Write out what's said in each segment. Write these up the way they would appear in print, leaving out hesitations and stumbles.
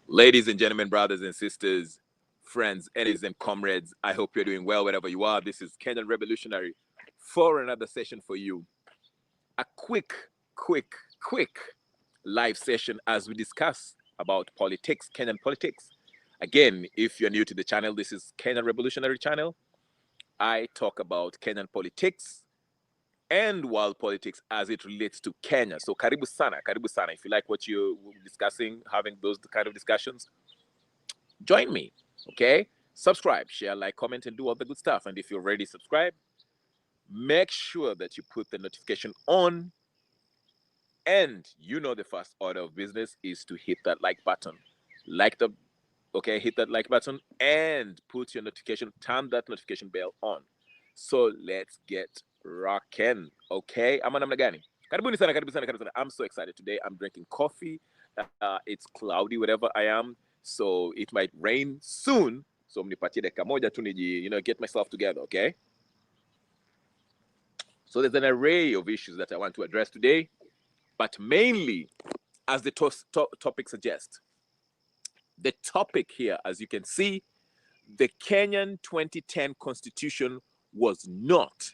Ladies and gentlemen, brothers and sisters, friends, enemies and comrades, I hope you're doing well wherever you are. This is Kenyan Revolutionary for another session for you. A quick live session as we discuss about politics, Kenyan politics. Again, if you're new to the channel, this is Kenyan Revolutionary channel. I talk about Kenyan politics and world politics as it relates to Kenya. So karibu sana, karibu sana. If you like what you're discussing, having those kind of discussions, join me, okay? Subscribe, share, like, comment, and do all the good stuff. And if you're already subscribed, make sure that you put the notification on. And you know the first order of business is to hit that like button. Hit that like button and put your notification, turn that notification bell on. So let's get rocking, okay? Ama namna gani? Karibuni sana, karibu sana, karibu sana. I'm so excited today. I'm drinking coffee. It's cloudy wherever I am, so it might rain soon. So mnipatie dakika moja tu niji, get myself together, okay? So there's an array of issues that I want to address today, but mainly, as the topic suggests, the topic here, as you can see, the Kenyan 2010 Constitution was not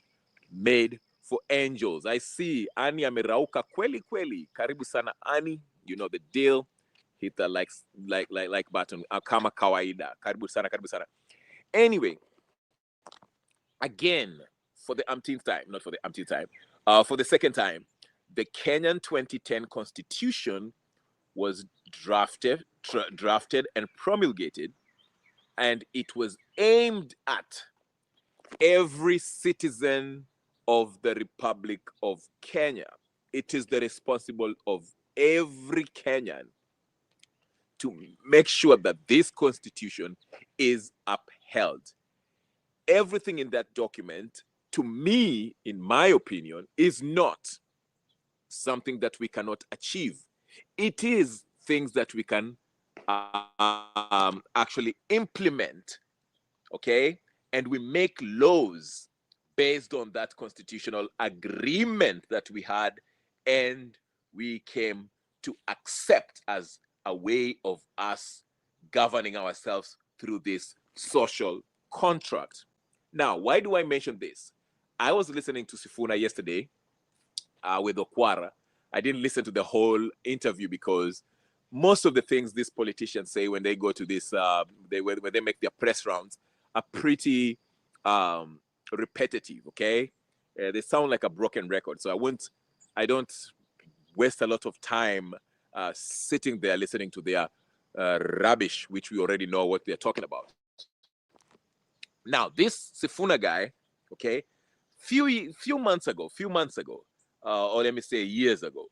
made for angels. I see Ani amerauka kweli kweli. Karibu sana Ani, you know the deal. Hit the like button. Kama kawaida. Karibu sana, karibu sana. Anyway, again, for the umpteenth time, not for the umpteenth time, for the second time, the Kenyan 2010 Constitution was drafted and promulgated, and it was aimed at every citizen of the Republic of Kenya. It is the responsibility of every Kenyan to make sure that this constitution is upheld. Everything in that document, to me, in my opinion, is not something that we cannot achieve. It is things that we can actually implement, okay? And we make laws based on that constitutional agreement that we had and we came to accept as a way of us governing ourselves through this social contract. Now, why do I mention this? I was listening to Sifuna yesterday with Okwara. I didn't listen to the whole interview because most of the things these politicians say when they go to this, when they make their press rounds, are pretty repetitive, okay? They sound like a broken record. So I don't waste a lot of time sitting there listening to their rubbish, which we already know what they're talking about. Now, this Sifuna guy, okay, few months ago, or let me say years ago,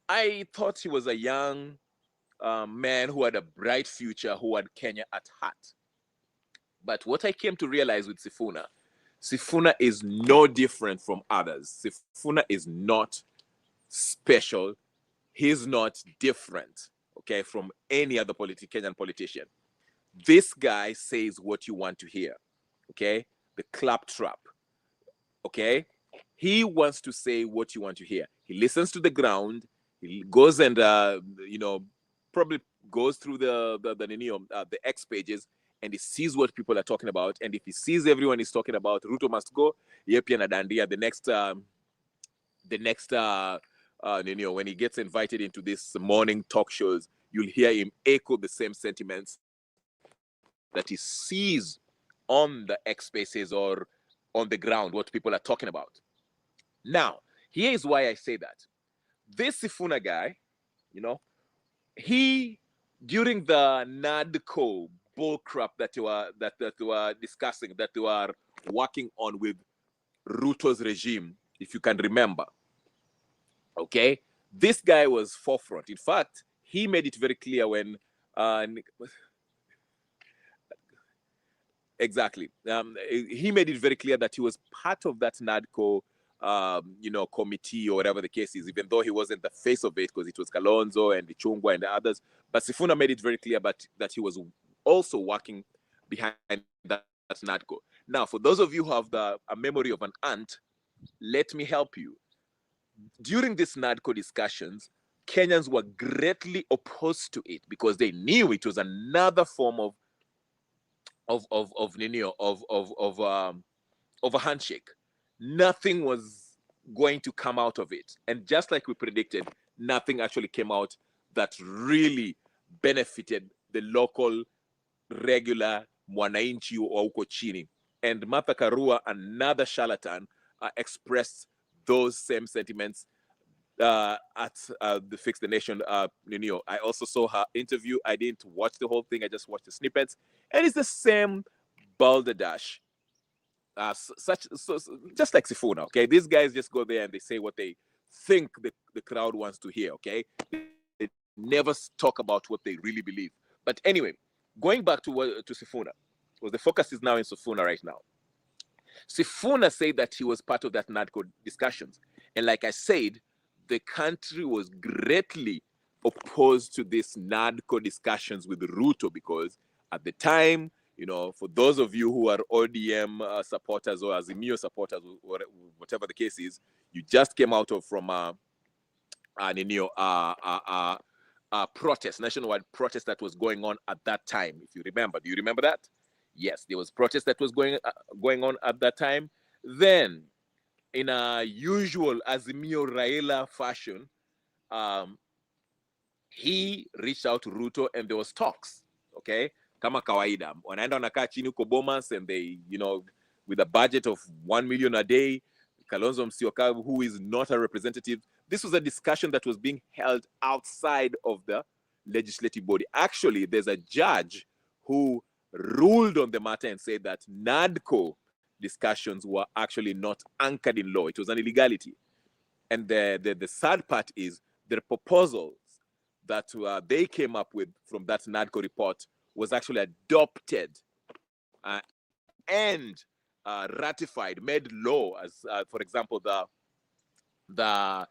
I thought he was a young man who had a bright future, who had Kenya at heart. But what I came to realize with Sifuna is no different from others. Sifuna is not special. He's not different, okay, from any other Kenyan politician. This guy says what you want to hear, okay? The claptrap, okay? He wants to say what you want to hear. He listens to the ground. He goes and, probably goes through the X pages, and he sees what people are talking about. And if he sees everyone is talking about Ruto must go, Yepi and Adandia, when he gets invited into this morning talk shows, you'll hear him echo the same sentiments that he sees on the X spaces or on the ground, what people are talking about. Now, here is why I say that. This Sifuna guy, he, during the NADCO bullcrap that they were discussing, that they were working on with Ruto's regime, if you can remember, okay, this guy was forefront. In fact, he made it very clear when exactly he made it very clear that he was part of that NADCO committee or whatever the case is, even though he wasn't the face of it because it was Kalonzo and Ichungwa and the others. But Sifuna made it very clear that he was also working behind that NADCO. Now, for those of you who have a memory of an ant, let me help you. During these NADCO discussions, Kenyans were greatly opposed to it because they knew it was another form of a handshake. Nothing was going to come out of it, and just like we predicted, nothing actually came out that really benefited the local regular mwananchi wa huko chini. And Martha Karua, another charlatan, expressed those same sentiments at the Fix the Nation. I also saw her interview. I didn't watch the whole thing. I just watched the snippets, and it's the same balderdash. Just like Sifuna, okay? These guys just go there and they say what they think the crowd wants to hear, okay? They never talk about what they really believe. But anyway, going back to Sifuna, because the focus is now in Sifuna right now. Sifuna said that he was part of that NADCO discussions. And like I said, the country was greatly opposed to this NADCO discussions with Ruto because at the time, for those of you who are ODM supporters or Azimio supporters, or whatever the case is, you just came out of from protest, nationwide protest that was going on at that time. If you remember, do you remember that? Yes, there was protest that was going on at that time. Then, in a usual Azimio Raila fashion, he reached out to Ruto and there was talks. Okay, kama kawaida, wanaenda wanakaa chini huko Bomas, and they, with a budget of 1 million a day, Kalonzo Musyoka, who is not a representative, this was a discussion that was being held outside of the legislative body. Actually, there's a judge who ruled on the matter and said that NADCO discussions were actually not anchored in law. It was an illegality. And the sad part is the proposals that they came up with from that NADCO report was actually adopted and ratified, made law, as for example the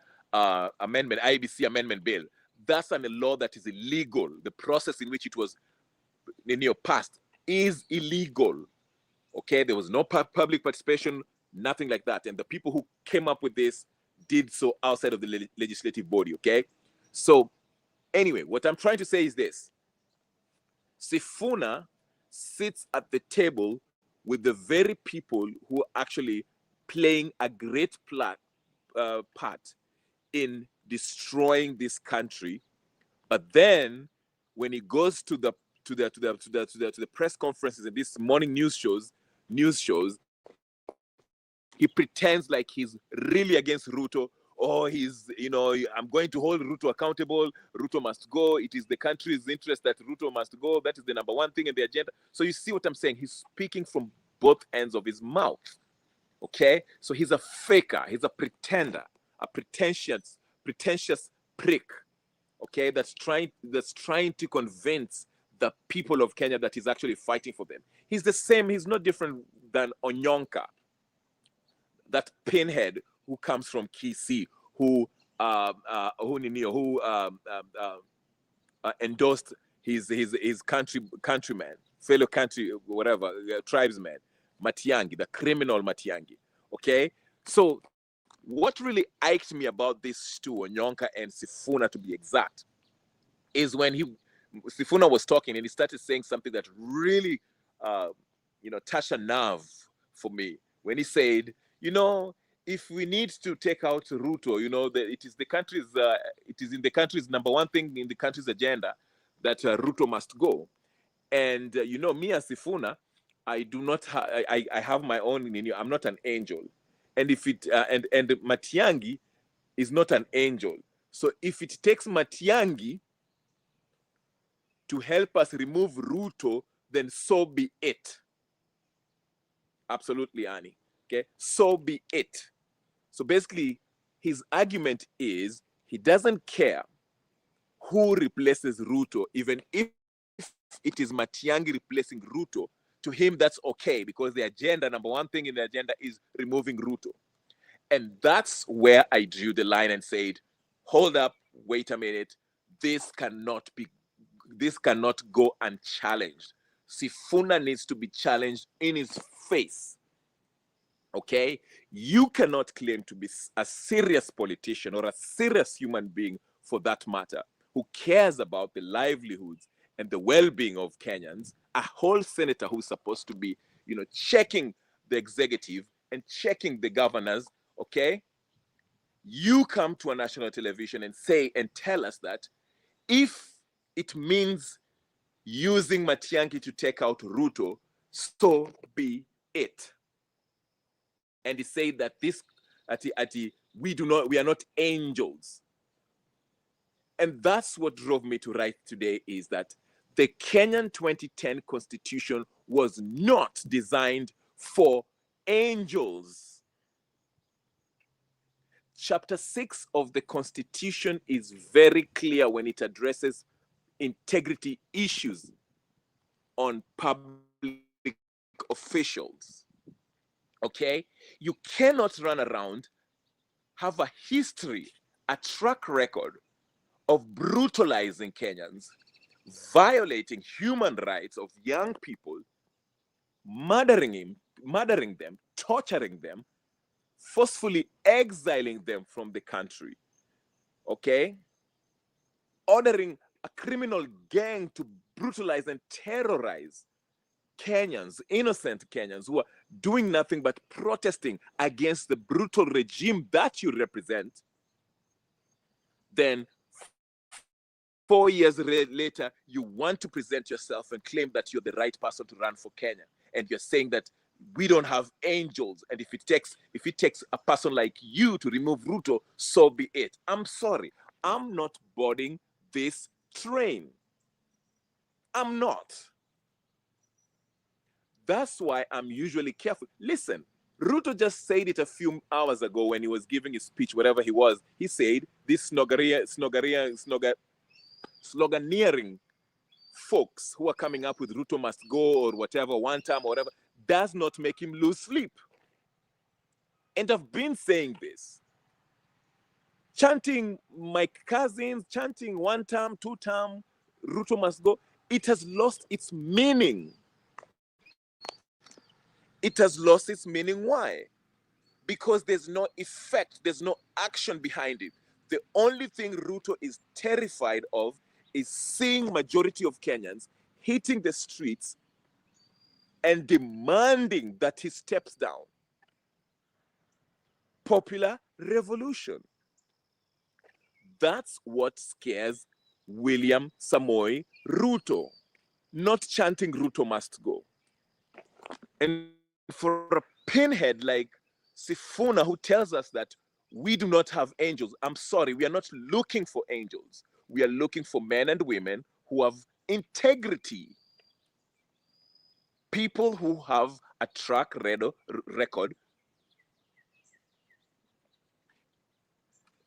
amendment, IBC amendment bill. That's a law that is illegal. The process in which it was passed is illegal. Okay, there was no public participation, nothing like that. And the people who came up with this did so outside of the legislative body. Okay, so anyway, what I'm trying to say is this: Sifuna sits at the table with the very people who are actually playing a great part in destroying this country. But then, when he goes to the press conferences and these morning news shows, he pretends like he's really against Ruto. Or he's, I'm going to hold Ruto accountable. Ruto must go. It is the country's interest that Ruto must go. That is the number one thing in the agenda. So you see what I'm saying? He's speaking from both ends of his mouth. Okay? So he's a faker. He's a pretender, a pretentious prick. Okay? That's trying to convince the people of Kenya that he's actually fighting for them. He's the same. He's no different than Onyonka, that pinhead who comes from Kisii, who endorsed his countryman, fellow country, whatever, tribesman, Matiang'i, the criminal Matiang'i. Okay, so what really iked me about this two, Onyonka and Sifuna to be exact, is when Sifuna was talking and he started saying something that really, touched a nerve for me. When he said, if we need to take out Ruto, it is in the country's number one thing in the country's agenda that Ruto must go. And me as Sifuna, I do not. I have my own. I'm not an angel, and if it and Matiang'i is not an angel. So if it takes Matiang'i to help us remove Ruto, then so be it. Absolutely, Annie. Okay, so be it. So basically, his argument is he doesn't care who replaces Ruto, even if it is Matiang'i replacing Ruto. To him, that's okay, because the agenda, number one thing in the agenda, is removing Ruto. And that's where I drew the line and said, hold up, wait a minute. This cannot go unchallenged. Sifuna needs to be challenged in his face. Okay? You cannot claim to be a serious politician or a serious human being for that matter, who cares about the livelihoods and the well-being of Kenyans, a whole senator who's supposed to be, checking the executive and checking the governors, okay? You come to a national television and say and tell us that if it means using Matiang'i to take out Ruto, so be it. And he said that we are not angels. And that's what drove me to write today, is that the Kenyan 2010 constitution was not designed for angels. Chapter 6 of the constitution is very clear when it addresses integrity issues on public officials. Okay? You cannot run around, have a history, a track record of brutalizing Kenyans, violating human rights of young people, murdering them, torturing them, forcefully exiling them from the country, okay? Ordering a criminal gang to brutalize and terrorize Kenyans, innocent Kenyans who are doing nothing but protesting against the brutal regime that you represent. Then 4 years later, you want to present yourself and claim that you're the right person to run for Kenya. And you're saying that we don't have angels. And if it takes a person like you to remove Ruto, so be it. I'm sorry. I'm not boarding this train. I'm not. That's why I'm usually careful. Listen, Ruto just said it a few hours ago when he was giving his speech, whatever he was. He said this sloganeering folks who are coming up with Ruto must go or whatever, one time or whatever, does not make him lose sleep. And I've been saying this. Chanting my cousins, chanting one term, two term, Ruto must go, it has lost its meaning. It has lost its meaning. Why? Because there's no effect, there's no action behind it. The only thing Ruto is terrified of is seeing majority of Kenyans hitting the streets and demanding that he steps down. Popular revolution. That's what scares William Samoei Ruto, not chanting Ruto must go. And for a pinhead like Sifuna, who tells us that we do not have angels, I'm sorry, we are not looking for angels. We are looking for men and women who have integrity. People who have a track record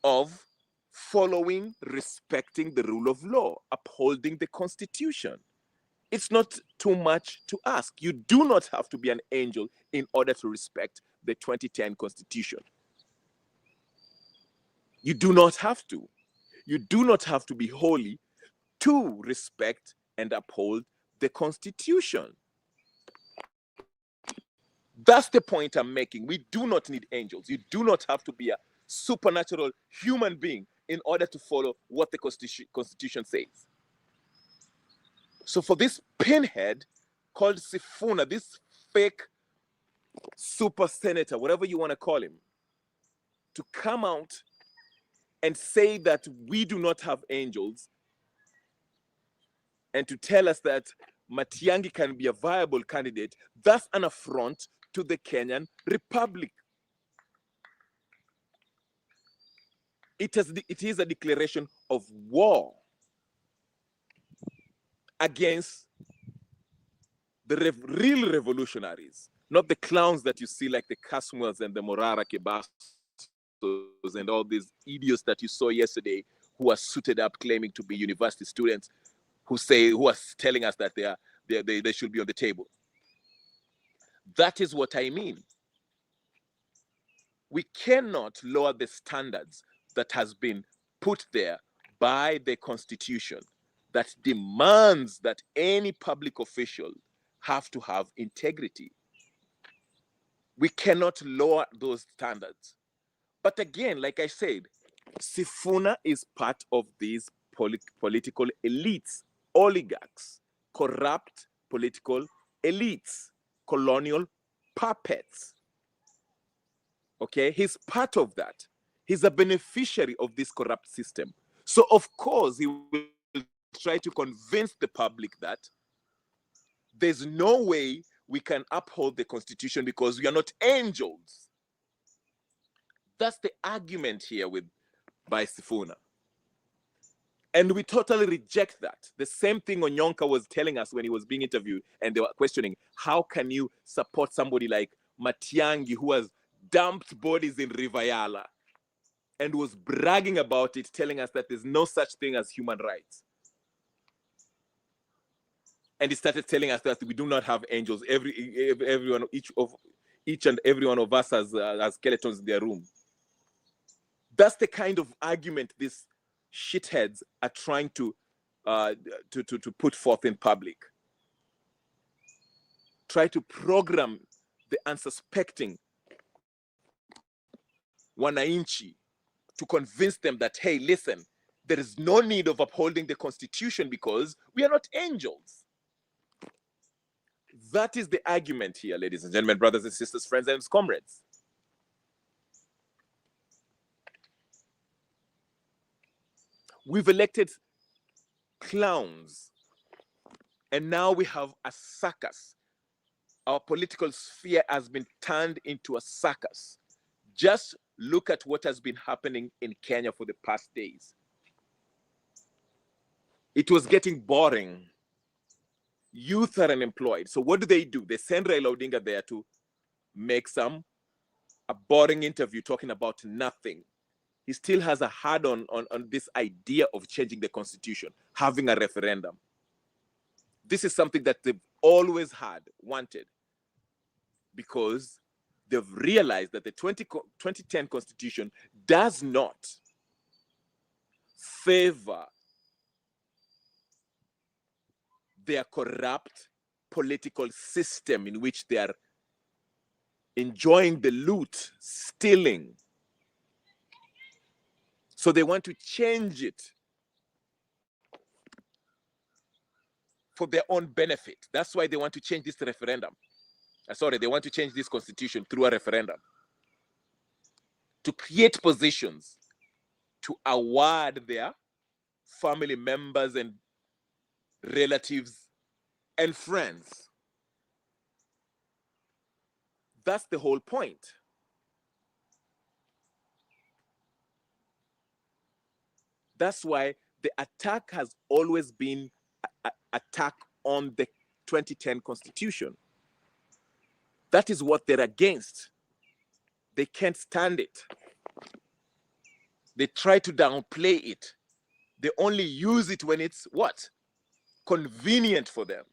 of following, respecting the rule of law, upholding the Constitution. It's not too much to ask. You do not have to be an angel in order to respect the 2010 Constitution. You do not have to. You do not have to be holy to respect and uphold the Constitution. That's the point I'm making. We do not need angels. You do not have to be a supernatural human being in order to follow what the Constitution says. So for this pinhead called Sifuna, this fake super senator, whatever you want to call him, to come out and say that we do not have angels and to tell us that Matiang'i can be a viable candidate, that's an affront to the Kenyan Republic. It is a declaration of war against the real revolutionaries, not the clowns that you see like the Kasmuels and the Morara Kebastos and all these idiots that you saw yesterday who are suited up claiming to be university students who are telling us that they should be on the table. That is what I mean. We cannot lower the standards that has been put there by the Constitution that demands that any public official have to have integrity. We cannot lower those standards. But again, like I said, Sifuna is part of these political elites, oligarchs, corrupt political elites, colonial puppets. Okay, he's part of that. He's a beneficiary of this corrupt system. So of course he will try to convince the public that there's no way we can uphold the constitution because we are not angels. That's the argument here by Sifuna. And we totally reject that. The same thing Onyonka was telling us when he was being interviewed, and they were questioning, how can you support somebody like Matiangi, who has dumped bodies in Rivayala and was bragging about it, telling us that there's no such thing as human rights. And he started telling us that we do not have angels. Everyone, each and every one of us has skeletons in their room. That's the kind of argument these shitheads are trying to put forth in public. Try to program the unsuspecting wananchi to convince them that, hey, listen, there is no need of upholding the constitution because we are not angels. That is the argument here, ladies and gentlemen, brothers and sisters, friends and comrades. We've elected clowns, and now we have a circus. Our political sphere has been turned into a circus. Just look at what has been happening in Kenya for the past days. It was getting boring. Youth are unemployed. So what do? They send Raila Odinga there to make a boring interview talking about nothing. He still has a hard on this idea of changing the constitution, having a referendum. This is something that they've always wanted, because they've realized that the 2010 constitution does not favor their corrupt political system in which they are enjoying the loot, stealing. So they want to change it for their own benefit. That's why they want to change this referendum. They want to change this constitution through a referendum to create positions to award their family members and relatives and friends. That's the whole point. That's why the attack has always been an attack on the 2010 constitution. That is what they're against. They can't stand it. They try to downplay it. They only use it when it's what? Convenient for them.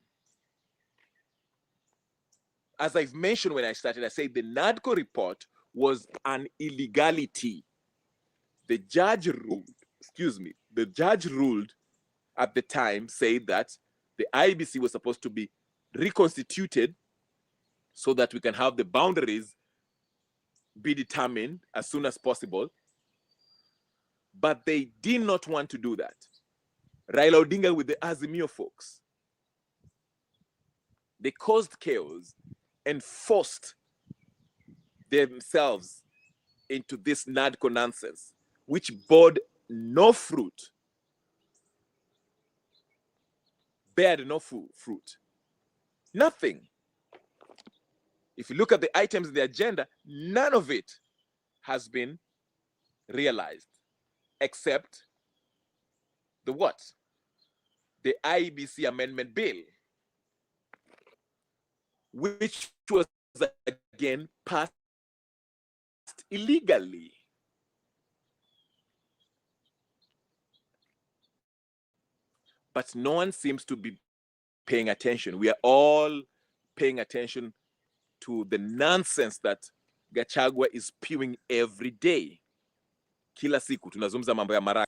As I've mentioned when I started, I said the NADCO report was an illegality. The judge ruled at the time, said that the IBC was supposed to be reconstituted so that we can have the boundaries be determined as soon as possible. But they did not want to do that. Raila Odinga with the Azimio folks, they caused chaos and forced themselves into this NADCO nonsense, which bore no fruit, bared no fruit, nothing. If you look at the items in the agenda, none of it has been realized, except the what? The IBC Amendment Bill, which was again passed illegally. But no one seems to be paying attention. We are all paying attention to the nonsense that Gachagua is spewing every day. Kila siku tunazungumza mambo ya mara.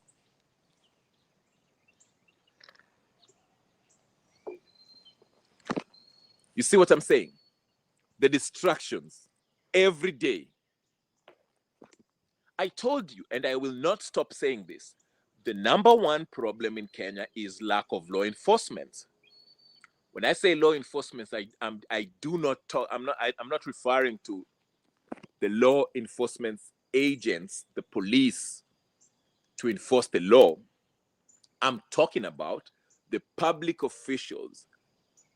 You see what I'm saying? The distractions every day. I told you, and I will not stop saying this, the number one problem in Kenya is lack of law enforcement. When I say law enforcement, I do not talk. I'm not referring to the law enforcement agents, the police, to enforce the law. I'm talking about the public officials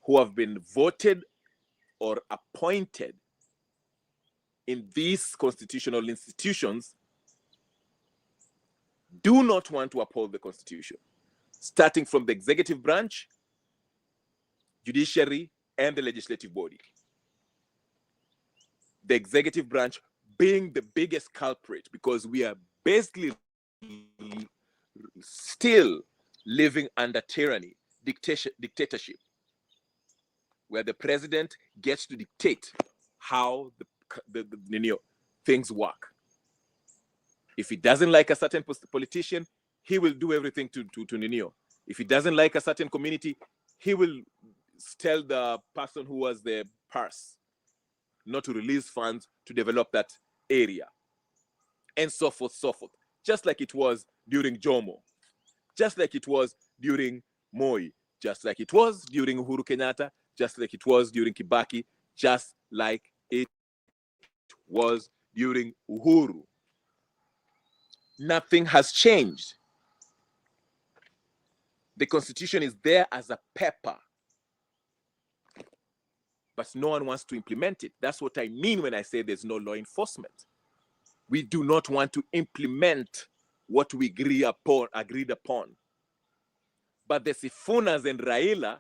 who have been voted or appointed in these constitutional institutions do not want to uphold the Constitution, starting from the executive branch, judiciary, and the legislative body. The executive branch being the biggest culprit, because we are basically still living under tyranny, dictatorship, where the president gets to dictate how the things work. If he doesn't like a certain politician, he will do everything to Ninio. If he doesn't like a certain community, he will tell the person who has the purse not to release funds to develop that area, and so forth, so forth. Just like it was during Jomo, just like it was during Moi, just like it was during Uhuru Kenyatta, just like it was during Kibaki, just like it was during Uhuru. Nothing has changed. The Constitution is there as a paper, but no one wants to implement it. That's what I mean when I say there's no law enforcement. We do not want to implement what we agreed upon. But the Sifunas and Raila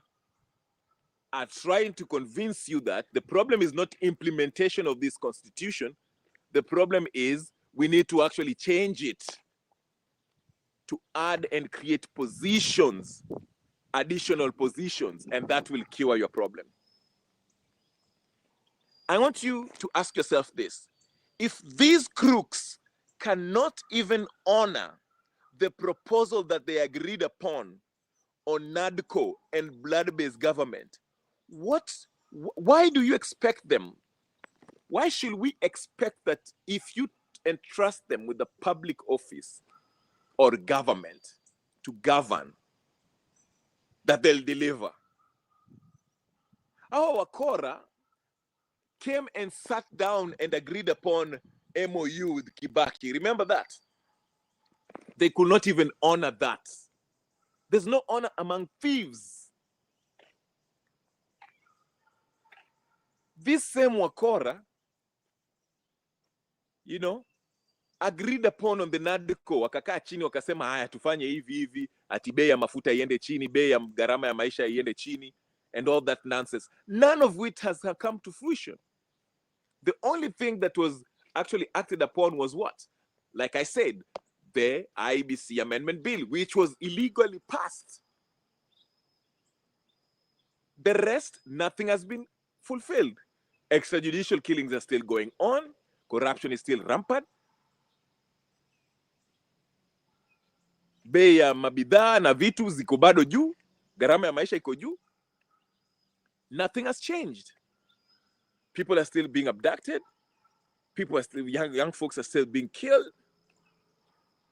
are trying to convince you that the problem is not implementation of this constitution. The problem is we need to actually change it to add and create positions, additional positions, and that will cure your problem. I want you to ask yourself this. If these crooks cannot even honor the proposal that they agreed upon on NADCO and blood-based government, why do you expect them? Why should we expect that if you entrust them with the public office or government to govern, that they'll deliver? Our Wakora came and sat down and agreed upon MOU with Kibaki. Remember that? They could not even honor that. There's no honor among thieves. This same Wakora, agreed upon on the NADCO, wakakaa chini wakasema haya tufanye hivi, ati bei ya mafuta iende chini, bei ya gharama ya maisha iende chini, and all that nonsense. None of which has come to fruition. The only thing that was actually acted upon was what? Like I said, the IBC Amendment Bill, which was illegally passed. The rest, nothing has been fulfilled. Extrajudicial killings are still going on. Corruption is still rampant. Bei ya mabidhaa na vitu ziko bado juu. Gharama ya maisha iko juu. Nothing has changed. People are still being abducted. People are still, young folks are still being killed.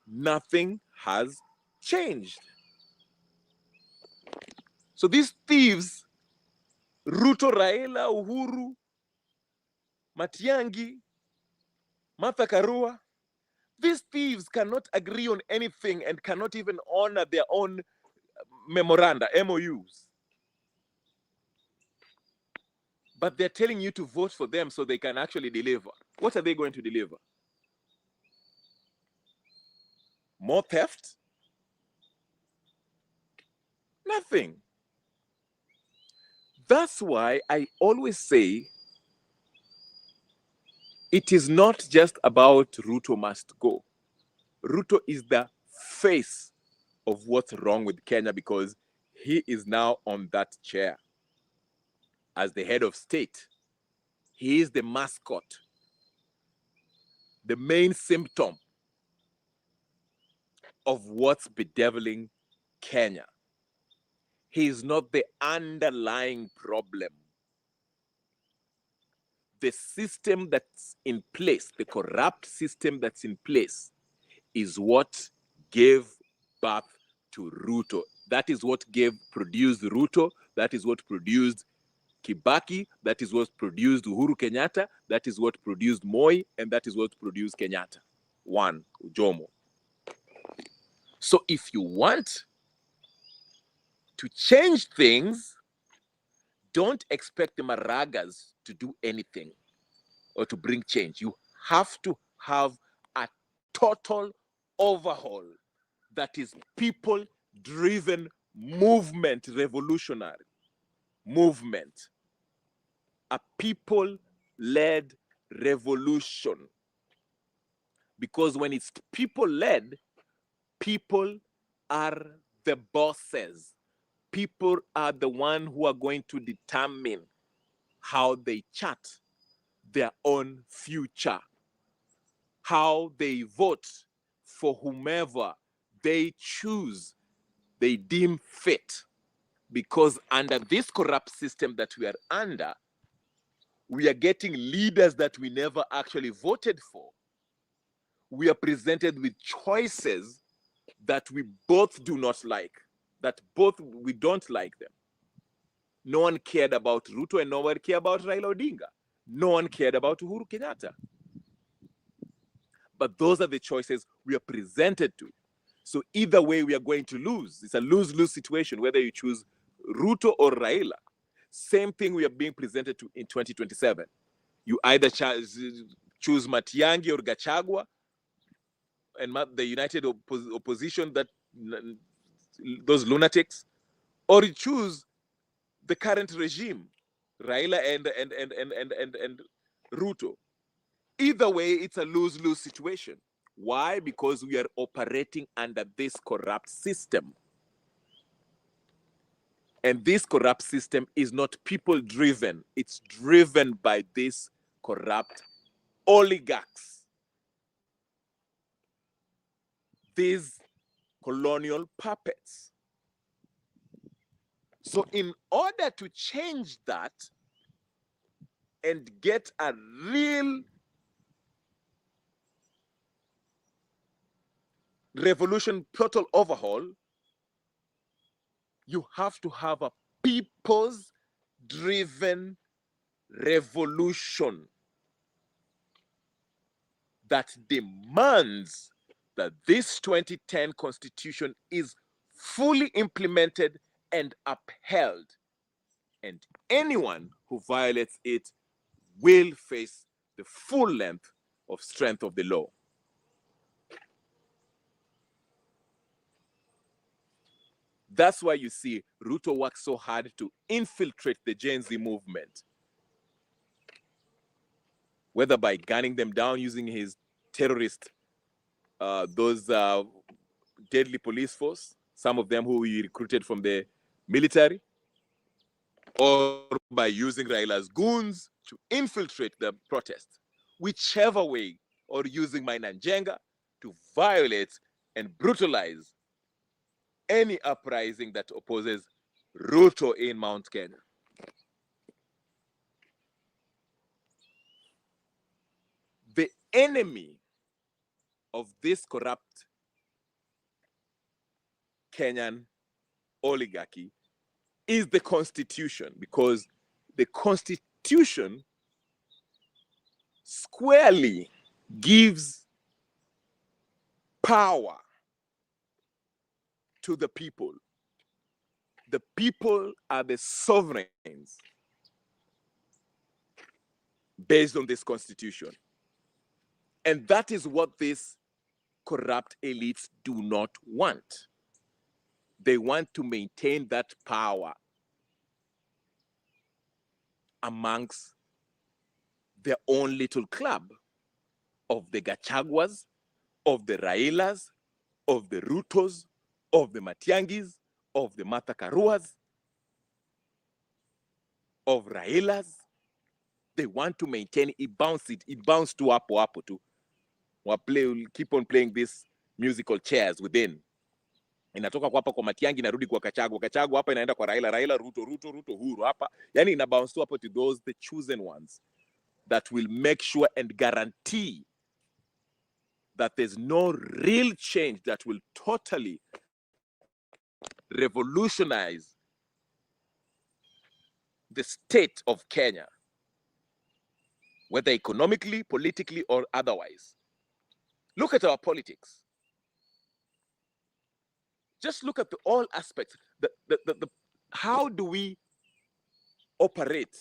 Nothing has changed. So these thieves, Ruto, Raila, Uhuru, Matiang'i, Martha Karua, these thieves cannot agree on anything and cannot even honor their own memoranda, MOUs. But they're telling you to vote for them so they can actually deliver. What are they going to deliver? More theft? Nothing. That's why I always say it is not just about Ruto must go. Ruto is the face of what's wrong with Kenya because he is now on that chair as the head of state. He is the mascot, the main symptom of what's bedeviling Kenya. He is not the underlying problem. the system that's in place, the corrupt system that's in place, is what gave birth to Ruto. That is what produced Ruto. That is what produced Kibaki. That is what produced Uhuru Kenyatta. That is what produced Moi. And that is what produced Kenyatta. One, Jomo. So if you want to change things, don't expect the Maragas to do anything or to bring change. You have to have a total overhaul that is people-driven movement, revolutionary movement, a people-led revolution. Because when it's people-led, people are the bosses. People are the one who are going to determine how they chart their own future, how they vote for whomever they choose, they deem fit. Because under this corrupt system that we are under, we are getting leaders that we never actually voted for. We are presented with choices that we both do not like, that both we don't like them. No one cared about Ruto and no one cared about Raila Odinga. No one cared about Uhuru Kenyatta. But those are the choices we are presented to. So either way, we are going to lose. It's a lose-lose situation, whether you choose Ruto or Raila. Same thing we are being presented to in 2027. You either choose Matiang'i or Gachagua, and the united opposition, that those lunatics, or you choose the current regime, Raila and Ruto. Either way, it's a lose-lose situation. Why? Because we are operating under this corrupt system. And this corrupt system is not people-driven. It's driven by these corrupt oligarchs, these colonial puppets. So in order to change that and get a real revolution, total overhaul, you have to have a people's driven revolution that demands that this 2010 constitution is fully implemented and upheld, and anyone who violates it will face the full length of strength of the law. That's why you see Ruto works so hard to infiltrate the Gen Z movement, whether by gunning them down using his terrorist, those deadly police force, some of them who he recruited from the military, or by using Raila's goons to infiltrate the protest, whichever way, or using Mainanjenga to violate and brutalize any uprising that opposes Ruto in Mount Kenya. The enemy of this corrupt Kenyan oligarchy is the Constitution, because the Constitution squarely gives power to the people. The people are the sovereigns based on this Constitution. And that is what these corrupt elites do not want. They want to maintain that power amongst their own little club of the Gachaguas, of the Railas, of the Rutos, of the Matiangis, of the Martha Karuas, of Railas. They want to maintain it. It bounced to hapo to keep on playing these musical chairs within. Inatoka kwa hapa kwa Matiang'i inarudi kwa Gachagua. Gachagua hapa inaenda kwa Raila, Raila Ruto, Ruto, Ruto, Uhuru hapa. Yani ina bounce to hapo to those the chosen ones. that will make sure and guarantee that there's no real change that will totally revolutionize the state of Kenya, whether economically, politically, or otherwise. Look at our politics. Just look at all aspects. How do we operate?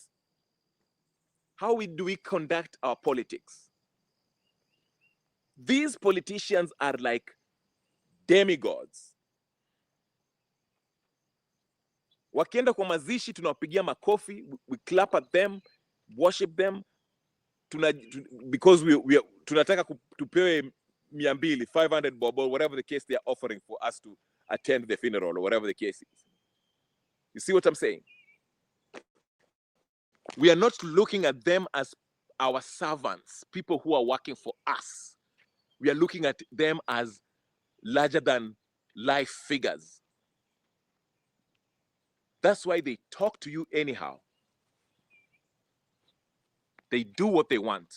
How do we conduct our politics? These politicians are like demigods. Wakienda kwa mazishi, tunawapigia makofi, we clap at them, worship them, because tunataka tupewe 200, 500 bobo, whatever the case they are offering for us to attend the funeral or whatever the case is. You see what I'm saying? We are not looking at them as our servants, people who are working for us. We are looking at them as larger than life figures. That's why they talk to you anyhow. They do what they want.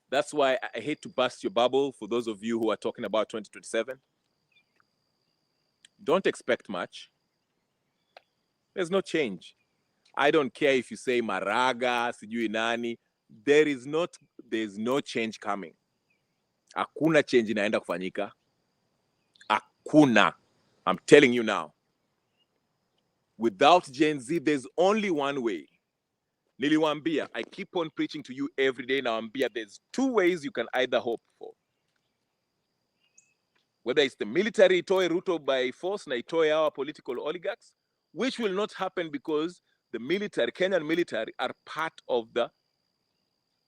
That's why I hate to burst your bubble for those of you who are talking about 2027. Don't expect much. There's no change. I don't care if you say Maraga, sijui nani. There's no change coming. Hakuna change inaenda kufanyika. Hakuna. I'm telling you now. Without Gen Z, there's only one way. Niliwambia, I keep on preaching to you every day. Nawambia, there's two ways you can either hope for. Whether it's the military itoe Ruto by force na itoe our political oligarchs, which will not happen because the military, Kenyan military, are part of the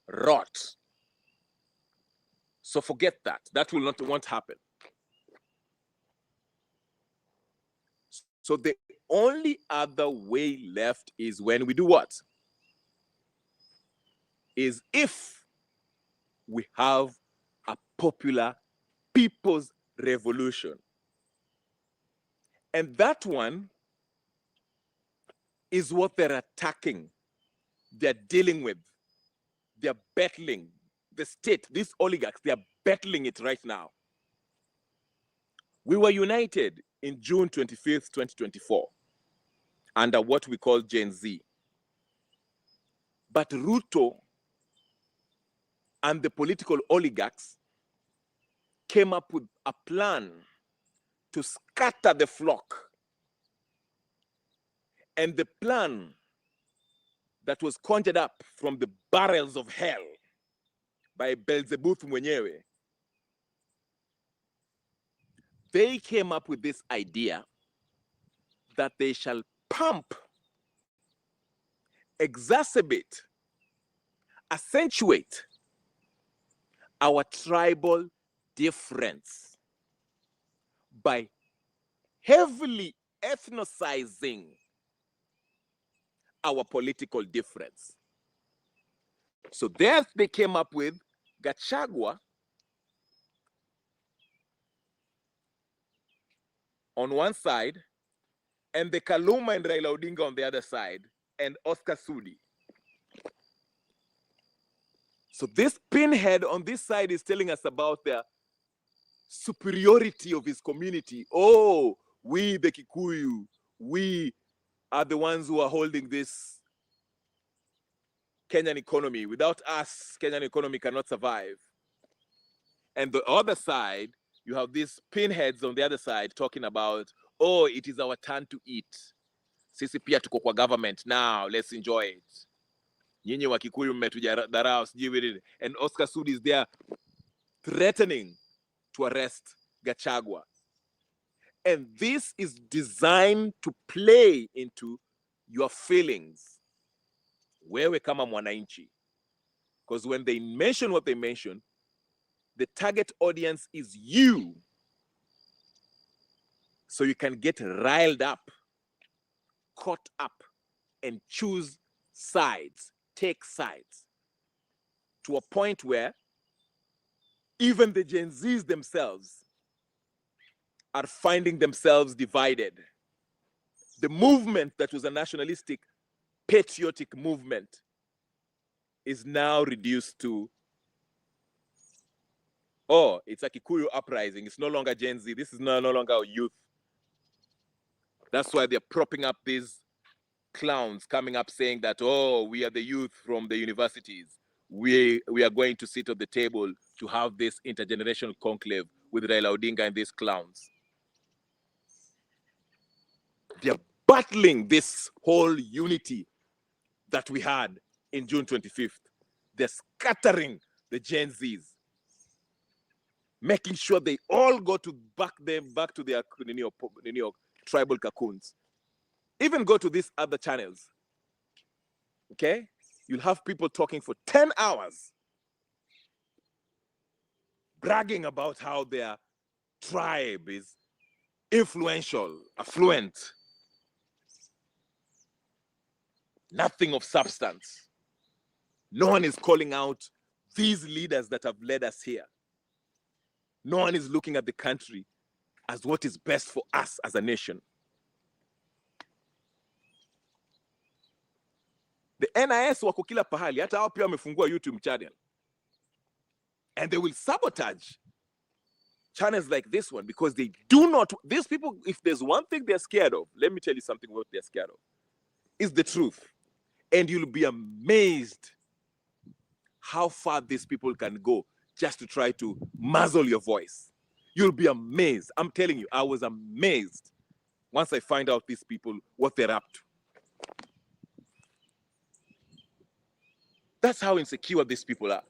rot. So forget that. That will not won't happen. So the only other way left is when we do what? Is if we have a popular people's revolution. And that one is what they're attacking. They're dealing with. They're battling the state. These oligarchs, they're battling it right now. We were united in June 25th, 2024, under what we call Gen Z. But Ruto and the political oligarchs came up with a plan to scatter the flock. And the plan that was conjured up from the barrels of hell by Beelzebub mwenyewe, they came up with this idea that they shall pump, exacerbate, accentuate our tribal difference by heavily ethnicizing our political difference. So there they came up with Gachagua on one side, and the Kaluma and Raila Odinga on the other side, and Oscar Sudi. So this pinhead on this side is telling us about the superiority of his community. Oh, we the Kikuyu, we are the ones who are holding this Kenyan economy. Without us, Kenyan economy cannot survive. And the other side, you have these pinheads on the other side talking about, oh, it is our turn to eat. Sisi pia tuko kwa government now, let's enjoy it. Nyinyi wa Kikuyu mmetudharau, sijui. And Oscar Sudi is there threatening to arrest Gachagua. And this is designed to play into your feelings. Wewe kama mwananchi. Because when they mention what they mention, the target audience is you. So you can get riled up, caught up, and choose sides, take sides, to a point where even the Gen Zs themselves are finding themselves divided. The movement that was a nationalistic, patriotic movement is now reduced to, oh, it's a Kikuyu uprising. It's no longer Gen Z. This is no longer our youth. That's why they're propping up these clowns coming up saying that, oh, we are the youth from the universities. We are going to sit at the table to have this intergenerational conclave with Raila Odinga and these clowns. They're battling this whole unity that we had in June 25th. They're scattering the Gen Zs, making sure they all go to back to their tribal cocoons. Even go to these other channels, okay? You'll have people talking for 10 hours, bragging about how their tribe is influential, affluent. Nothing of substance. No one is calling out these leaders that have led us here. No one is looking at the country as what is best for us as a nation. The NIS wako kila pahali, hata hao pia wamefungua YouTube channel. And they will sabotage channels like this one because they do not, these people, if there's one thing they're scared of, let me tell you something what they're scared of, is the truth. And you'll be amazed how far these people can go just to try to muzzle your voice. You'll be amazed. I'm telling you, I was amazed once I find out these people, what they're up to. That's how insecure these people are.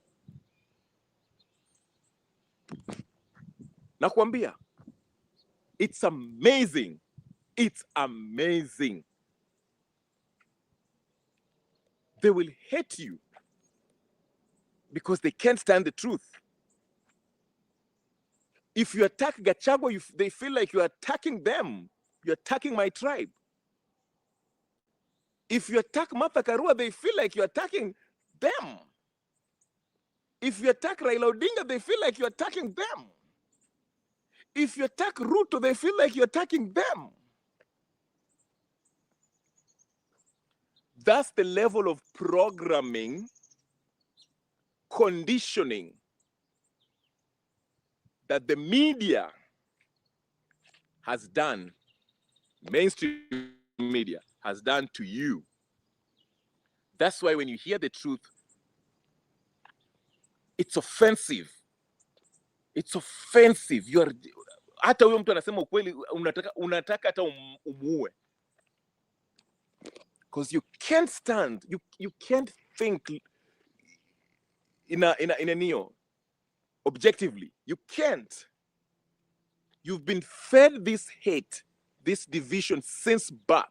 Nakwambia, it's amazing. It's amazing. They will hate you because they can't stand the truth. If you attack Gachagua, they feel like you're attacking them. You're attacking my tribe. If you attack Martha Karua, they feel like you're attacking them. If you attack Raila Odinga, they feel like you're attacking them. If you attack Ruto, they feel like you're attacking them. That's the level of programming, conditioning that the media has done, mainstream media has done to you. That's why when you hear the truth, it's offensive. It's offensive. You're hata huyo mtu anasema ukweli unataka hata umuue. Because you can't stand, you can't think in a neo objectively. You can't. You've been fed this hate, this division since birth.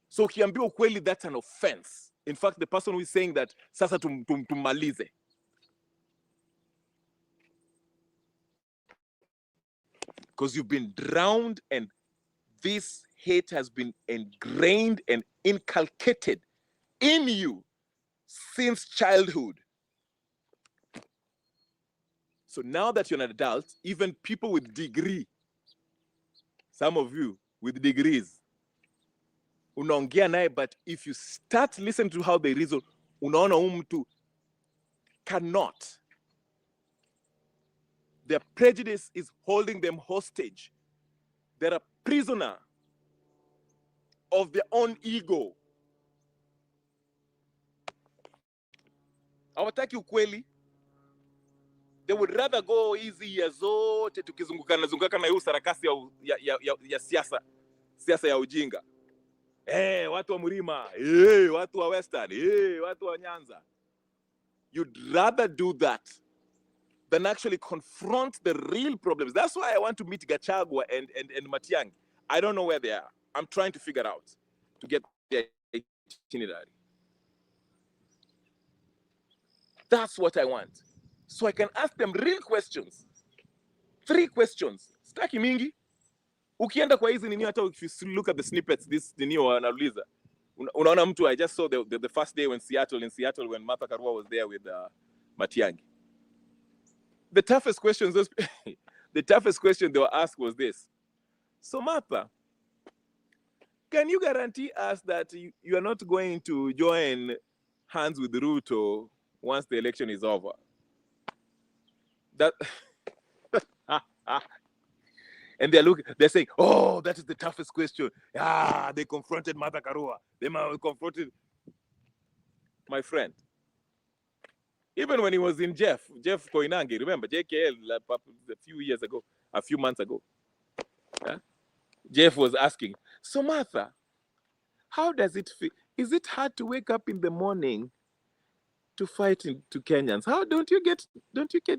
So ukiambiwa ukweli, that's an offense. In fact, the person who is saying that, sasa tumalize. Because you've been drowned and this hate has been ingrained and inculcated in you since childhood. So now that you're an adult, even people with degree, some of you with degrees, unaongea naye, but if you start listening to how they reason, unaona mtu cannot. Their prejudice is holding them hostage. They're a prisoner of their own ego. Hawataki ukweli. They would rather go easy ya zote tukizungukana na hiyo sarakasi ya siasa ya ujinga. Watu wa Mlima, watu wa Western, watu wa Nyanza. You'd rather do that than actually confront the real problems. That's why I want to meet Gachagua and Matiang'i. I don't know where they are. I'm trying to figure out to get their itinerary. That's what I want. So I can ask them real questions. 3 questions. Staki mingi. Ukienda kwa hizi nini, hata if you look at the snippets, this nini wanauliza. Unaona mtu, I just saw the first day in Seattle when Martha Karua was there with Matiang'i. The toughest questions, The toughest question they were asked was this. So Martha, can you guarantee us that you are not going to join hands with Ruto once the election is over? That and they're saying, oh, that is the toughest question. Ah, they confronted Martha Karua. They confronted my friend. Even when he was in Jeff Koinange, remember, JKL a few months ago. Yeah? Jeff was asking, so Martha, how does it feel? Is it hard to wake up in the morning to fight to Kenyans? How don't you get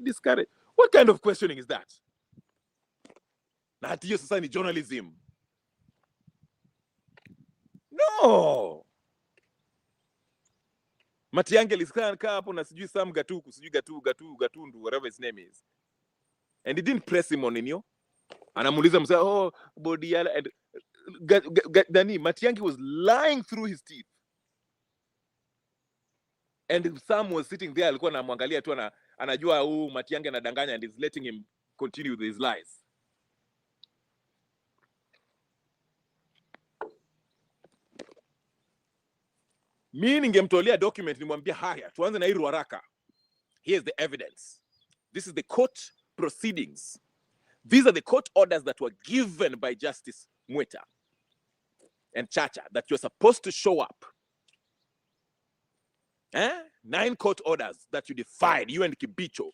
discouraged? What kind of questioning is that? Not your society journalism. No. Matiang'i alikaa hapo na sijui Sam Gatuku, sijui Gatundu, whatever his name is. And he didn't press him on Inyo. Anamuuliza mzee, oh, body yala. And Dani, Matiang'i was lying through his teeth. And Sam was sitting there, alikuwa anamwangalia tu anajua Matiang'i anadanganya and is letting him continue with his lies. Mimi ningemtolea document nimwambia haya, tuanze na hii waraka. Here's the evidence. This is the court proceedings. These are the court orders that were given by Justice Mweta and Chacha that you're supposed to show up. 9 court orders that you defied, you and Kibicho.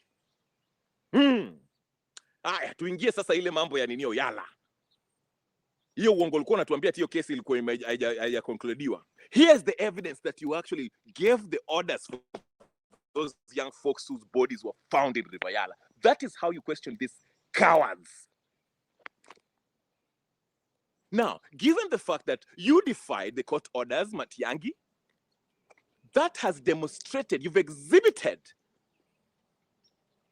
Aya, tuingie sasa ile mambo ya ninio yala. Hiyo uongo ulikuwa unatuambia hiyo kesi ilikuwa haijaconcludiwa. Here's the evidence that you actually gave the orders for those young folks whose bodies were found in River Yala. That is how you question these cowards. Now, given the fact that you defied the court orders, Matiang'i, that has demonstrated, you've exhibited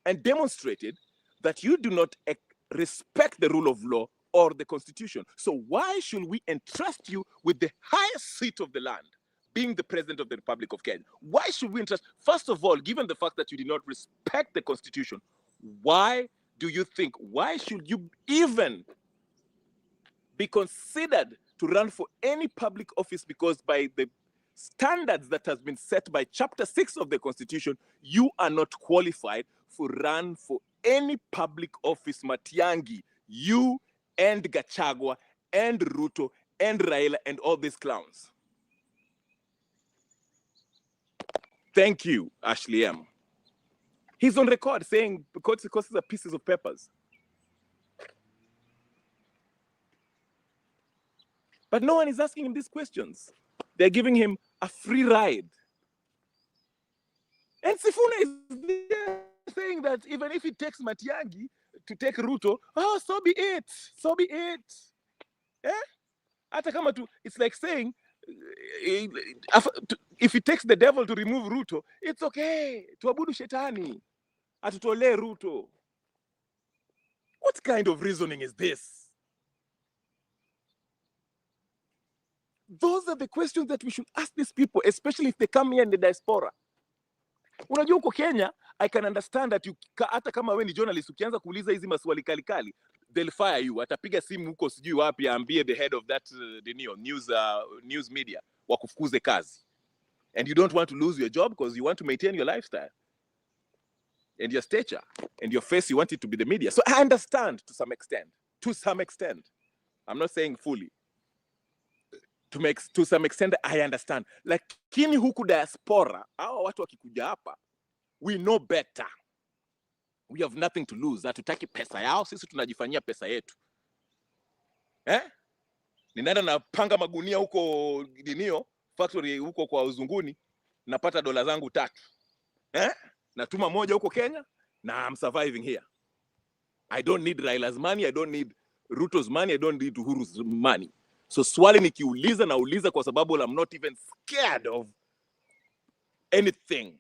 and demonstrated that you do not respect the rule of law or the Constitution. So why should we entrust you with the highest seat of the land, being the President of the Republic of Kenya? Why should we entrust? First of all, given the fact that you did not respect the Constitution, why should you even be considered to run for any public office? Because by the standards that has been set by Chapter 6 of the Constitution, you are not qualified for run for any public office, Matiang'i. You and Gachagua and Ruto and Raila and all these clowns. Thank you, Ashley M. He's on record saying because these are pieces of papers. But no one is asking him these questions. They're giving him a free ride. And Sifuna is there saying that even if he takes Matiang'i to take Ruto, oh, so be it. So be it. Hata kama tu, it's like saying, if it takes the devil to remove Ruto, it's okay. Tuabudu shetani. Atutole Ruto. What kind of reasoning is this? Those are the questions that we should ask these people, especially if they come here in the diaspora. Unajua huko Kenya, I can understand that hata kama wewe ni journalist, ukianza kuuliza hizi maswali kali, they'll fire you. Atapiga simu huko sijui wapi, aambie the head of that news media, wakufukuze kazi. And you don't want to lose your job because you want to maintain your lifestyle and your stature and your face, you want it to be the media. So I understand to some extent. To some extent. I'm not saying fully. To some extent, I understand. Lakini huku diaspora, hawa watu wakikuja hapa, we know better. We have nothing to lose. Hatutaki pesa yao, sisi tunajifanyia pesa yetu. Ninaenda napanga magunia huko Dinio, factory huko kwa Uzunguni, napata dola zangu 3. Natuma moja huko Kenya, na I'm surviving here. I don't need Raila's money, I don't need Ruto's money, I don't need Uhuru's money. So swali nikiuliza nauliza kwa sababu I'm not even scared of anything.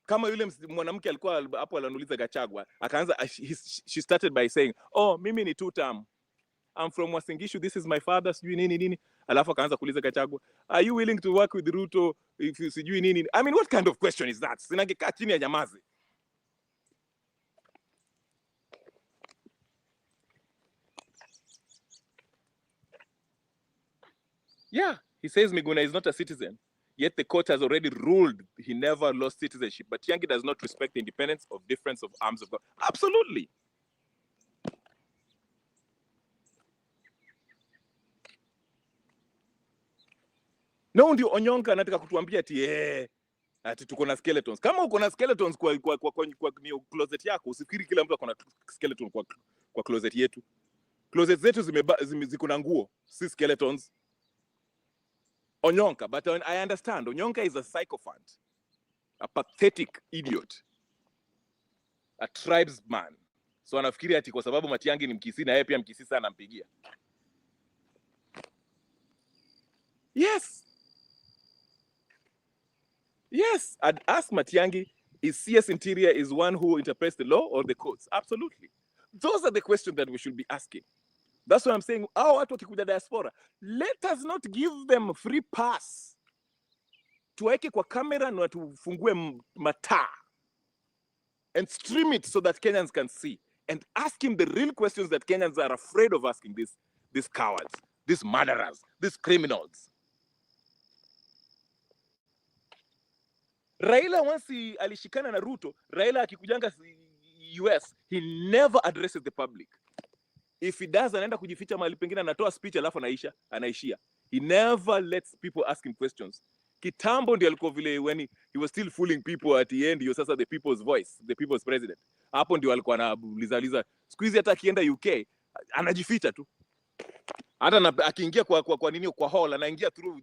Kama yule mwanamke alikuwa hapo anauliza Gachagua, akaanza she started by saying, "Oh, mimi ni 2-term. I'm from Wasingishu, this is my father, sijui nini." Alafu akaanza kuuliza Gachagua, "Are you willing to work with Ruto if you sijui nini?" I mean, what kind of question is that? Sinangekaa chini ya nyamazi. Yeah, he says Miguna is not a citizen. Yet the court has already ruled he never lost citizenship. But Matiang'i does not respect the independence of difference of arms of God. Absolutely. No, ndio Onyonka anataka kutuambia ati tuko na skeletons. Kama uko na skeletons kwa closet yako, usifikiri kila mtu akona skeleton kwa closet yetu. Closet zetu ziko na nguo, si skeletons. Onyonka, but I understand. Onyonka is a sycophant, a pathetic idiot, a tribesman. So anafikiri ati kwa sababu Matiang'i ni Mkisii na yeye pia Mkisii sana ampigia. Yes. Yes, I'd ask Matiang'i, is CS Interior is one who interprets the law or the courts? Absolutely. Those are the questions that we should be asking. That's what I'm saying. Hao watu wakikuja diaspora, let us not give them free pass. Tuweke kwa kamera na tufungue mataa and stream it so that Kenyans can see and ask him the real questions that Kenyans are afraid of asking these cowards, these murderers, these criminals. Raila once alishikana na Ruto, Raila akikujanga US, he never addresses the public. If he does, anaenda kujificha mahali pengine, anatoa speech alafu anaishia. He never lets people ask him questions. Kitambo ndio alikuwa vile when he was still fooling people at the end, sasa the people's voice, the people's president. Hapo ndio alikuwa anauliza. Siku hizi hata akienda UK, anajificha tu. Hata akiingia kwa nini kwa hall, anaingia through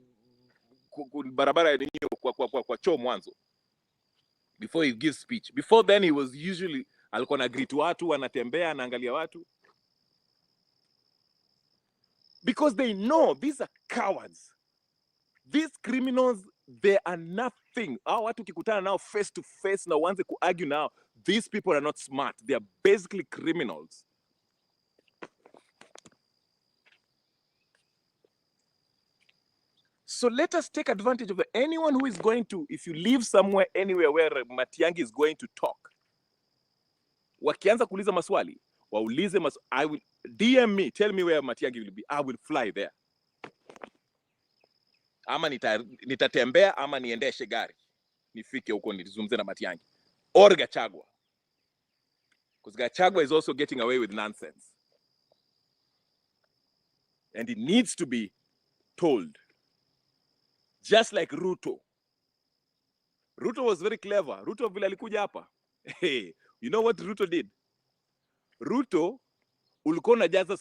barabara ya nini kwa choo mwanzo. Before he gives speech. Before then he was usually alikuwa na greet watu, anatembea, anaangalia watu. Because they know these are cowards. These criminals, they are nothing. Hao watu ukikutana nao face to face na uanze kuargue now, these people are not smart. They are basically criminals. So let us take advantage of anyone who is going to, if you live somewhere, anywhere where Matiang'i is going to talk. Wakianza kuuliza maswali, waulize I will DM me, tell me where Matiang'i will be. I will fly there. Ama nitatembea ama niendeshe gari. Nifike huko nizungumze na Matiang'i. Or Gachagua. Because Gachagua is also getting away with nonsense. And it needs to be told. Just like Ruto. Ruto was very clever. Ruto vile alikuja hapa. Hey, you know what Ruto did? Ruto ulikuwa unajaza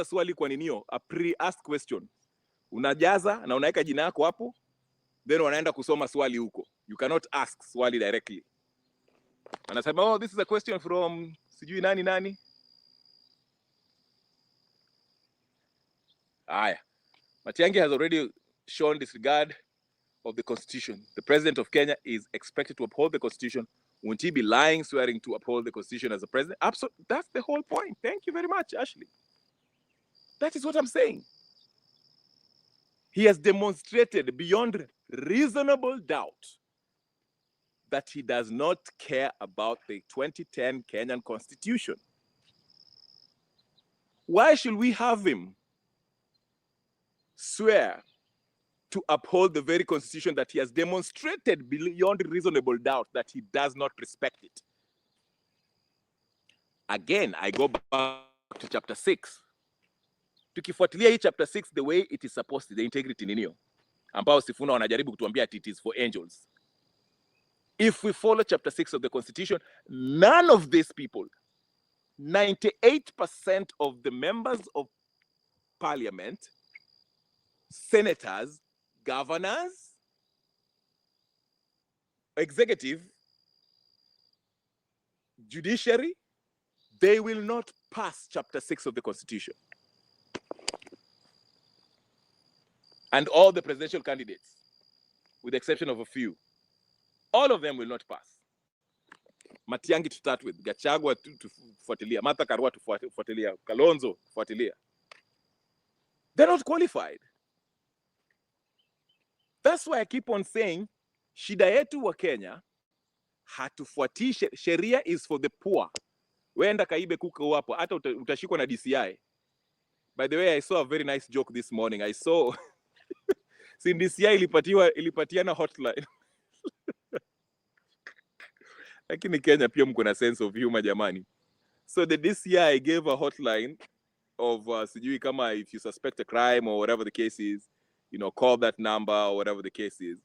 swali kwa ninio, a pre-asked question. Unajaza na unaweka jina yako hapo, then wanaenda kusoma swali huko. You cannot ask swali directly. Anasema, oh, this is a question from sijui nani. Aya. Matiang'i has already shown disregard of the Constitution. The President of Kenya is expected to uphold the Constitution. Won't he be lying, swearing to uphold the Constitution as a president? Absolutely. That's the whole point. Thank you very much, Ashley. That is what I'm saying. He has demonstrated beyond reasonable doubt that he does not care about the 2010 Kenyan Constitution. Why should we have him swear to uphold the very Constitution that he has demonstrated beyond reasonable doubt that he does not respect it? Again, I go back to chapter 6. Tukifuatilia hii chapter 6 the way it is supposed to, the integrity ninio, ambao Sifuna wanajaribu kutuambia it is for angels. If we follow chapter 6 of the Constitution, none of these people, 98% of the members of parliament, senators, governors, executive, judiciary, they will not pass chapter 6 of the Constitution. And all the presidential candidates, with the exception of a few, all of them will not pass. Matiang'i to start with, Gachagua to fuatilia, Martha Karua to fuatilia, Kalonzo fuatilia. They're not qualified. That's why I keep on saying, shida yetu wa Kenya, hatufuati sheria is for the poor. Wenda kaibe kuku hapo, hata utashikwa na DCI. By the way, I saw a very nice joke this morning. I saw si DCI ilipatiana hotline. Lakini Kenya pia mko na sense of humor jamani. So the DCI gave a hotline of sijui kama if you suspect a crime or whatever the case is, call that number or whatever the case is.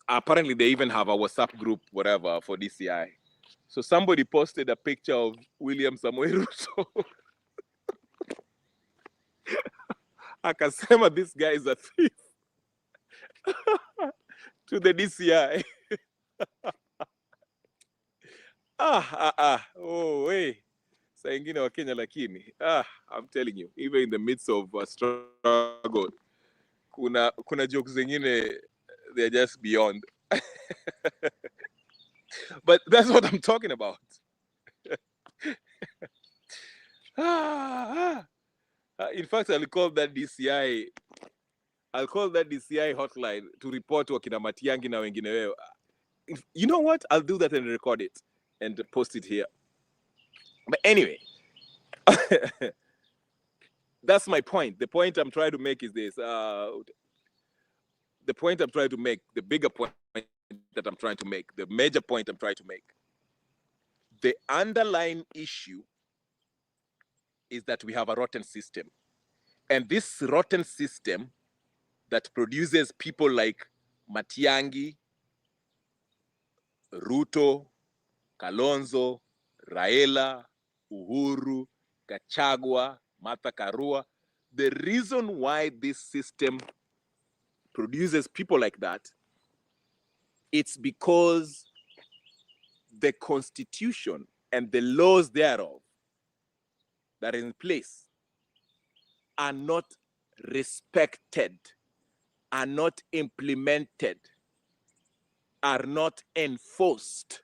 Apparently they even have a WhatsApp group, whatever, for DCI. So somebody posted a picture of William Samoei Ruto. Akasema this guy is a thief to the DCI. Oh, hey. Saa ingine wa Kenya lakini. I'm telling you, even in the midst of a struggle, kuna jokes zingine, they're just beyond. But that's what I'm talking about. In fact, I'll call that DCI hotline to report wakina Matiangi na wengine weo. You know what? I'll do that and record it and post it here. But anyway, that's my point. The point I'm trying to make is this. The point I'm trying to make, the bigger point that I'm trying to make, the major point I'm trying to make, the underlying issue is that we have a rotten system. And this rotten system that produces people like Matiangi, Ruto, Kalonzo, Raila, Uhuru, Gachagua, Martha Karua. The reason why this system produces people like that, it's because the constitution and the laws thereof that are in place are not respected, are not implemented, are not enforced.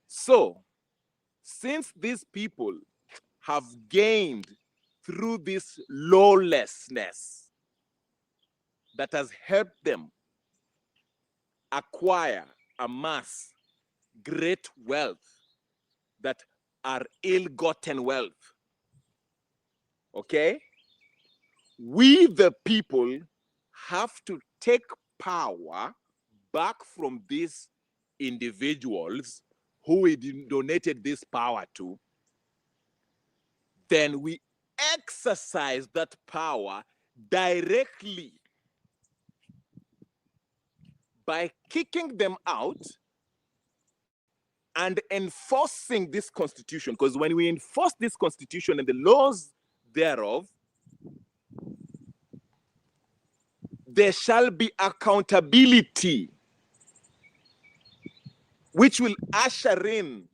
So, since these people have gained through this lawlessness that has helped them acquire, amass great wealth that are ill-gotten wealth, okay? We, the people, have to take power back from these individuals who we donated this power to. Then we exercise that power directly by kicking them out and enforcing this constitution. Because when we enforce this constitution and the laws thereof, there shall be accountability, which will usher in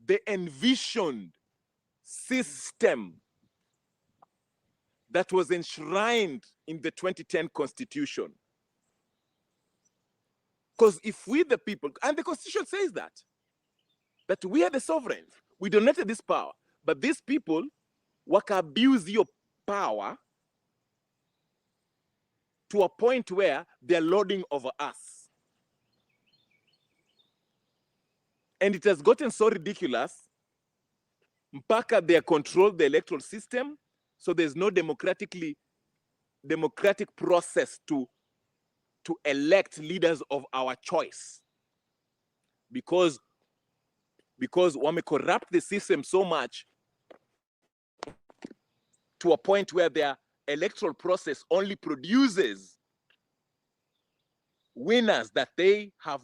the envisioned system that was enshrined in the 2010 Constitution. Because if we the people, and the Constitution says that we are the sovereigns, we donated this power, but these people abuse your power to a point where they're lording over us. And it has gotten so ridiculous, mpaka they control the electoral system, so there's no democratic process to elect leaders of our choice. Because wame corrupt the system so much to a point where their electoral process only produces winners that they have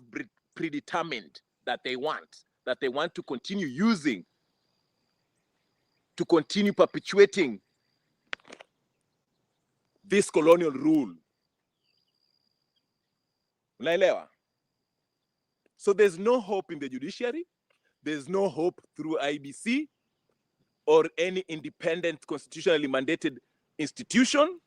predetermined that they want to continue using, to continue perpetuating this colonial rule. Unaelewa? So there's no hope in the judiciary, there's no hope through IBC or any independent constitutionally mandated institution,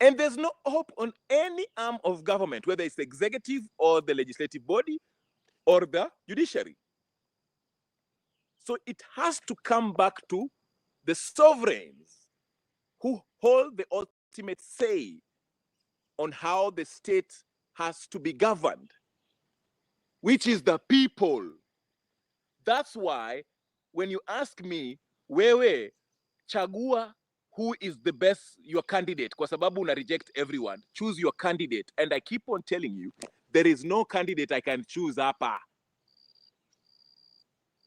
and there's no hope on any arm of government, whether it's the executive or the legislative body or the judiciary. So it has to come back to the sovereigns who hold the ultimate say on how the state has to be governed, which is the people. That's why when you ask me, wewe chagua who is the best, your candidate, kwa sababu una reject everyone, choose your candidate. And I keep on telling you, there is no candidate I can choose hapa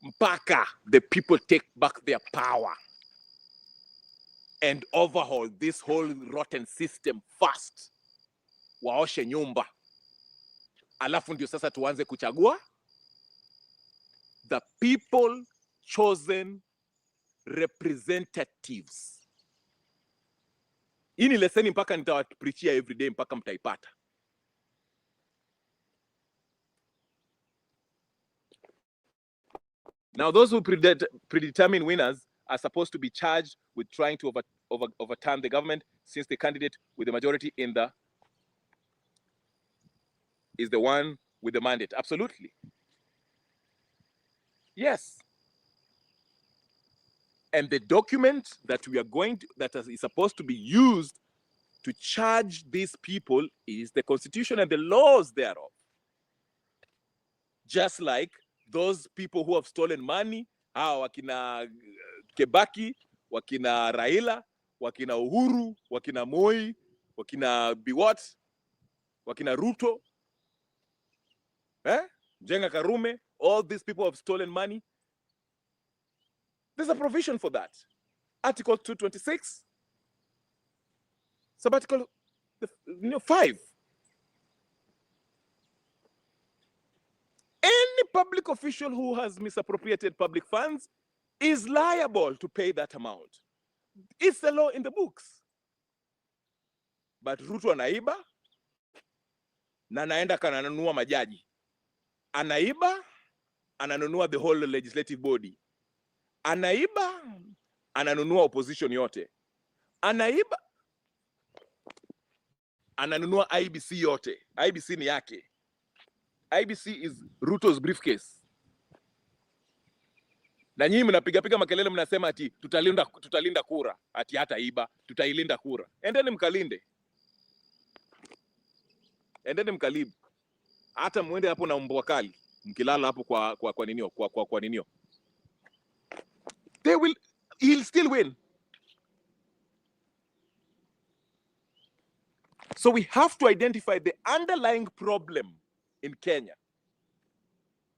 mpaka the people take back their power and overhaul this whole rotten system first. Waoshe nyumba, alafu ndio sasa tuanze kuchagua the people chosen representatives. Hii ni leseni mpaka nitawapreachia every day mpaka mtaipata. Now, those who predetermine winners are supposed to be charged with trying to overturn the government, since the candidate with the majority in the is the one with the mandate. Absolutely. Yes. And the document that we are that is supposed to be used to charge these people is the Constitution and the laws thereof. Just like those people who have stolen money, wakina Kebaki, wakina Raila, wakina Uhuru, wakina Moi, wakina Biwott, wakina Ruto, Jenga Karume, all these people have stolen money. There's a provision for that. Article 226, Subarticle 5. Any public official who has misappropriated public funds is liable to pay that amount. It's the law in the books. But Ruto anaiba na naenda kananunua majaji. Anaiba, ananunua the whole legislative body. Anaiba, ananunua opposition yote. Anaiba, ananunua IBC yote. IBC ni yake. IBC is Ruto's briefcase. Na nyinyi mnapiga makelele mnasema ati tutalinda kura, ati hata iba, tutailinda kura. Endeni mkalinde. Endeni mkalibu. Hata muende hapo na mbwa kali, mkilala hapo kwa ninio. He'll still win. So we have to identify the underlying problem in Kenya.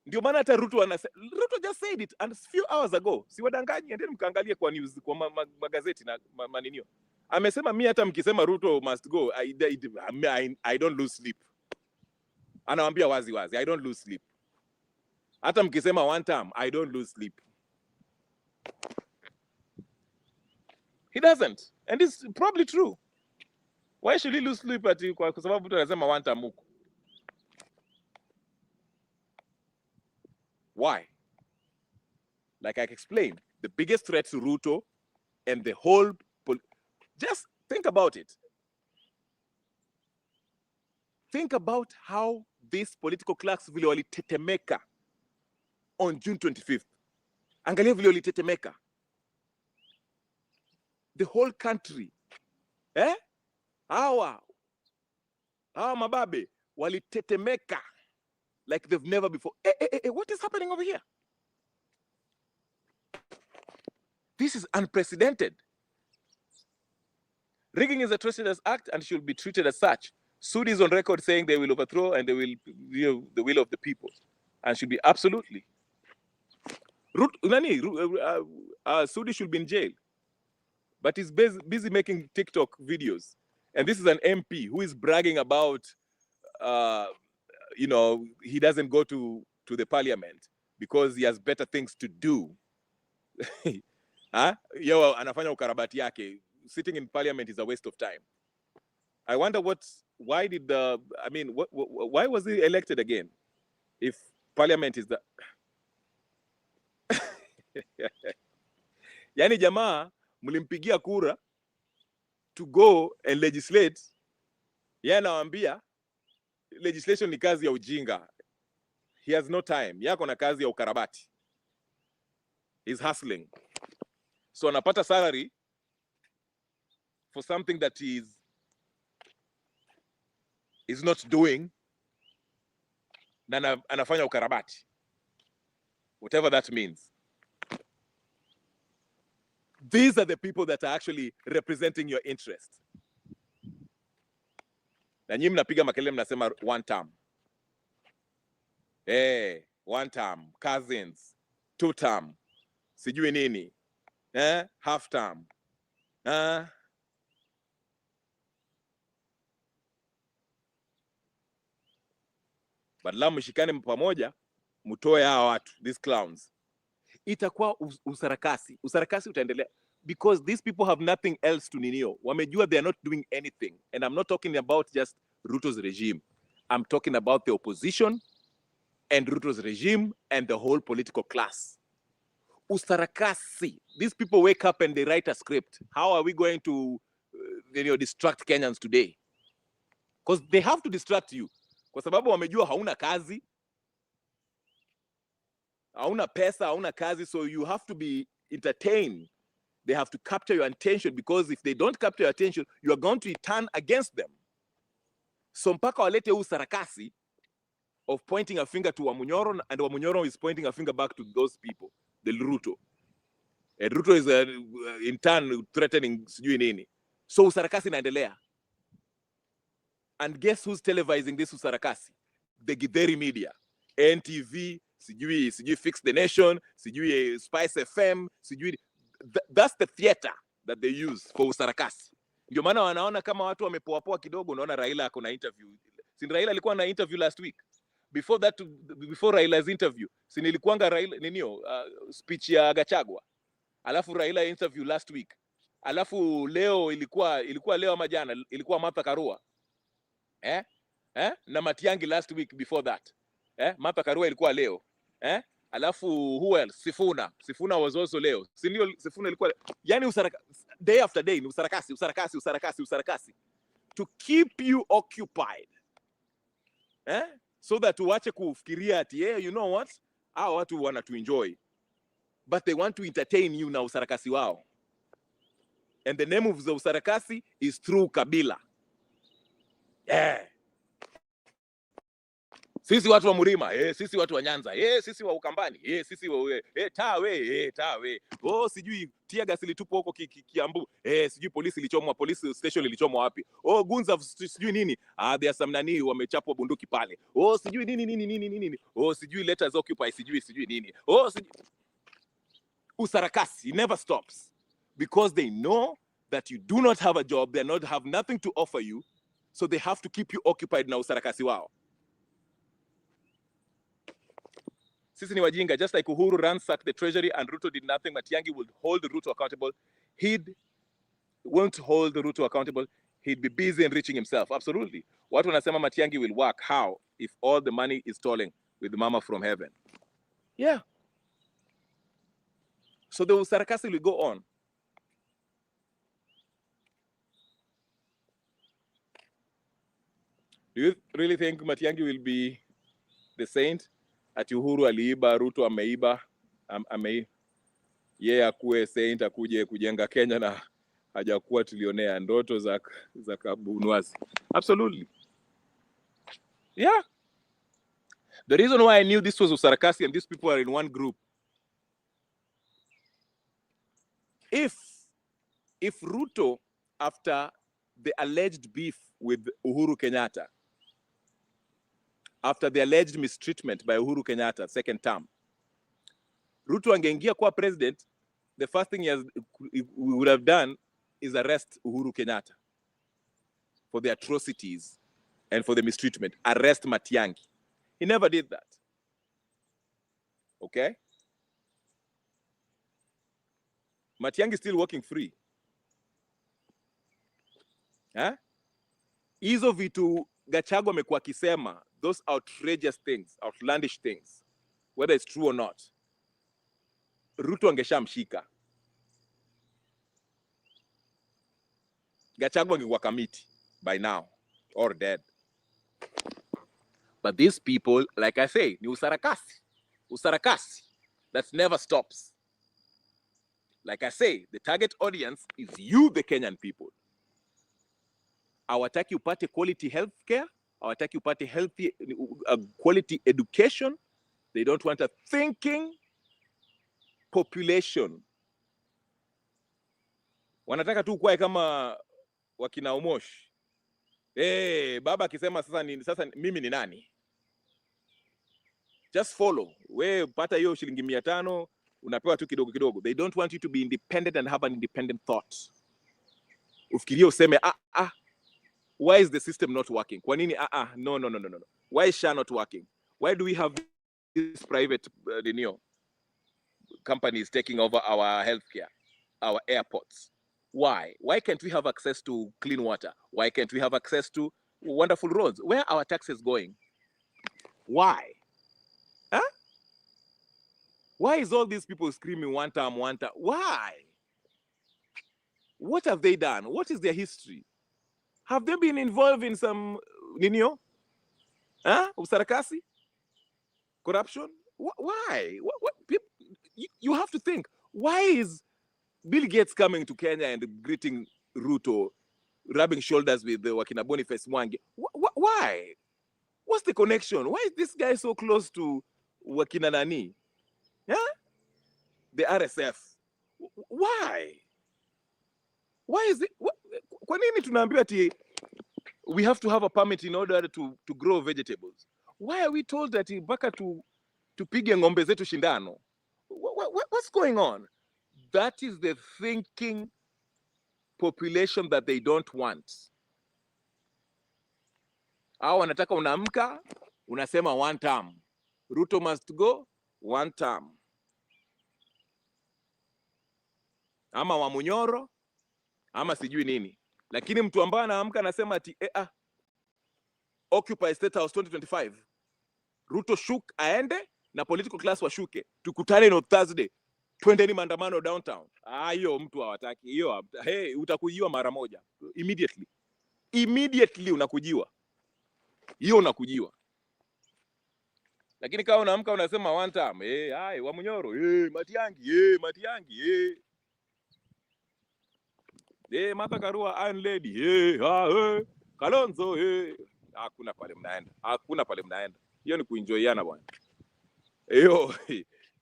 Ndio maana hata Ruto just said it a few hours ago. Si wadanganyi, endeni mkaangalie kwa news, kwa magazeti na maninio. Amesema mimi hata mkisema Ruto must go, I don't lose sleep. Anawaambia wazi, I don't lose sleep. Hata mkisema one time, I don't lose sleep. He doesn't. And it's probably true. Why should he lose sleep kwa sababu mtu anasema one time huko? Why? Like I explained, the biggest threat to Ruto and the whole... Just think about it. Think about how these political clerks vile walitetemeka on June 25th. Angalia vile walitetemeka. The whole country. Hawa mababe walitetemeka like they've never before. What is happening over here? This is unprecedented. Rigging is a treasonous act and should be treated as such. Sudi is on record saying they will overthrow and they will the will of the people, and should be absolutely. Sudi should be in jail, but he's busy making TikTok videos. And this is an MP who is bragging about, he doesn't go to the parliament because he has better things to do. Yo, anafanya ukarabati yake. Sitting in parliament is a waste of time. I wonder why was he elected again? If parliament is the... Yani jamaa, mlimpigia kura to go and legislate. Anawaambia legislation ni kazi ya ujinga. He has no time. Yako na kazi ya ukarabati. He's hustling. So anapata salary for something that is not doing, na anafanya ukarabati. whatever that means. These are the people that are actually representing your interest. Na nyinyi mnapiga makelele mnasema one term. One term, cousins, two term, sijui nini, half term. Badala mshikane pamoja, mtoe hawa watu, these clowns. Itakuwa usarakasi. Usarakasi utaendelea. Because these people have nothing else to ninio. Wamejua they are not doing anything. And I'm not talking about just Ruto's regime. I'm talking about the opposition and Ruto's regime and the whole political class. Usarakasi. These people wake up and they write a script. How are we going to distract Kenyans today? Because they have to distract you. Kwa sababu wamejua hauna kazi, hauna pesa, hauna kazi, so you have to be entertained. They have to capture your attention, because if they don't capture your attention, you are going to turn against them. So mpaka walete huu sarakasi of pointing a finger to Wamunyoro, and Wamunyoro is pointing a finger back to those people, the Ruto. And Ruto is in turn threatening sijui nini. So usarakasi inaendelea. And guess who's televising this usarakasi? The Githeri media. NTV, sijui Fix the Nation, sijui Spice FM, sijui. That's the theater that they use for usarakasi. Ndio maana wanaona kama watu wamepoa kidogo, unaona Raila ako na interview. Si Raila alikuwa na interview last week. Before Raila's interview, si nilikuanga Raila speech ya Gachagua. Alafu Raila interview last week. Alafu leo ilikuwa leo ama jana, ilikuwa Martha Karua. Na Matiang'i last week before that. Martha Karua ilikuwa leo. Alafu who else? Sifuna was also leo. Sifuna ilikuwa, yani day after day ni usarakasi to keep you occupied. So that uache kufikiria ati you know what? Hao watu wana to enjoy. But they want to entertain you na usarakasi wao. And the name of the usarakasi is through Kabila. Sisi watu wa Murima, sisi watu wa Nyanza, sisi wa Ukambani, sisi wa tawe. Sijui tear gas ilitupwa huko Kiambu, sijui polisi ilichomwa, police station ilichomwa wapi. Gunza sijui nini. There are some nani wamechapwa bunduki pale. Sijui nini. Sijui letters occupy sijui nini. Usarakasi never stops, because they know that you do not have a job, they have nothing to offer you, so they have to keep you occupied na usarakasi wao. Sisi ni wajinga, just like Uhuru ransacked the treasury and Ruto did nothing. Matiang'i will hold Ruto accountable. Won't hold Ruto accountable. He'd be busy enriching himself. Absolutely. Watu wanasema Matiang'i will work. How? If all the money is stolen with mama from heaven. Yeah. So the usarakasi will go on. Do you really think Matiang'i will be the saint? Ati Uhuru aliiba, Ruto ameiba, yeye akuwe saint, akuje kujenga Kenya na hajakuwa trillionaire, ndoto za kabunwazi. Absolutely. Yeah. The reason why I knew this was usarakasi and these people are in one group. If Ruto, after the alleged beef with Uhuru Kenyatta, after the alleged mistreatment by Uhuru Kenyatta, second term, Ruto angeingia kuwa president, the first thing he would have done is arrest Uhuru Kenyatta for the atrocities and for the mistreatment. Arrest Matiang'i. He never did that. Okay? Matiang'i is still working free. Hizo vitu Gachagua amekuwa akisema, those outrageous things, outlandish things, whether it's true or not, Ruto angeshamshika. Gachagua angekuwa kamiti by now, or dead. But these people, like I say, ni usarakasi that never stops. Like I say, the target audience is you, the Kenyan people. Hawataki upate quality healthcare, hawataki upate healthy quality education. They don't want a thinking population. Wanataka tu kuwa kama wakina Umosh. Baba akisema sasa mimi ni nani? Just follow. We pata hiyo shilingi 500 unapewa tu kidogo kidogo. They don't want you to be independent and have an independent thought. Ufikirie useme why is the system not working? Kwa nini no. Why is SHA not working? Why do we have these private companies taking over our healthcare, our airports? Why? Why can't we have access to clean water? Why can't we have access to wonderful roads? Where are our taxes going? Why? Why is all these people screaming one term? Why? What have they done? What is their history? Have they been involved in some, usarakasi? Corruption? Why? What people, you have to think. Why is Bill Gates coming to Kenya and greeting Ruto, rubbing shoulders with the Wakina Boniface Mwangi? Why? What's the connection? Why is this guy so close to Wakina Nani? The RSF? Why? Why is it? Kwa nini tunaambiwa ati we have to have a permit in order to grow vegetables? Why are we told that mpaka tupige ng'ombe zetu shindano? What's going on? That is the thinking population that they don't want. Hao wanataka unaamka unasema one term. Ruto must go, one term. Ama Wamunyoro, ama sijui nini. Lakini mtu ambaye anaamka anasema ati Occupy State House 2025. Ruto shuk aende na political class washuke. Tukutane no Thursday. Twendeni maandamano downtown. Hiyo mtu hawataki. Hiyo utakujiwa mara moja. Immediately unakujiwa. Hiyo unakujiwa. Lakini kama unaamka unasema one time, Wamunyoro, Matiangi, Martha Karua, Iron Lady, Kalonzo, hakuna pale mnaenda. Hiyo ni kuenjoyana bwana.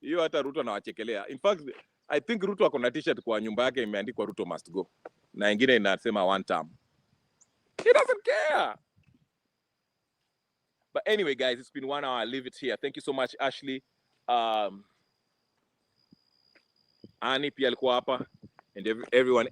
Hiyo hata Ruto anawachekelea. In fact, I think Ruto ako na t-shirt kwa nyumba yake imeandikwa Ruto must go. Na ingine inasema one term. He doesn't care. But anyway, guys, it's been 1 hour. I'll leave it here. Thank you so much, Ashley. Annie pia alikuwa hapa, and everyone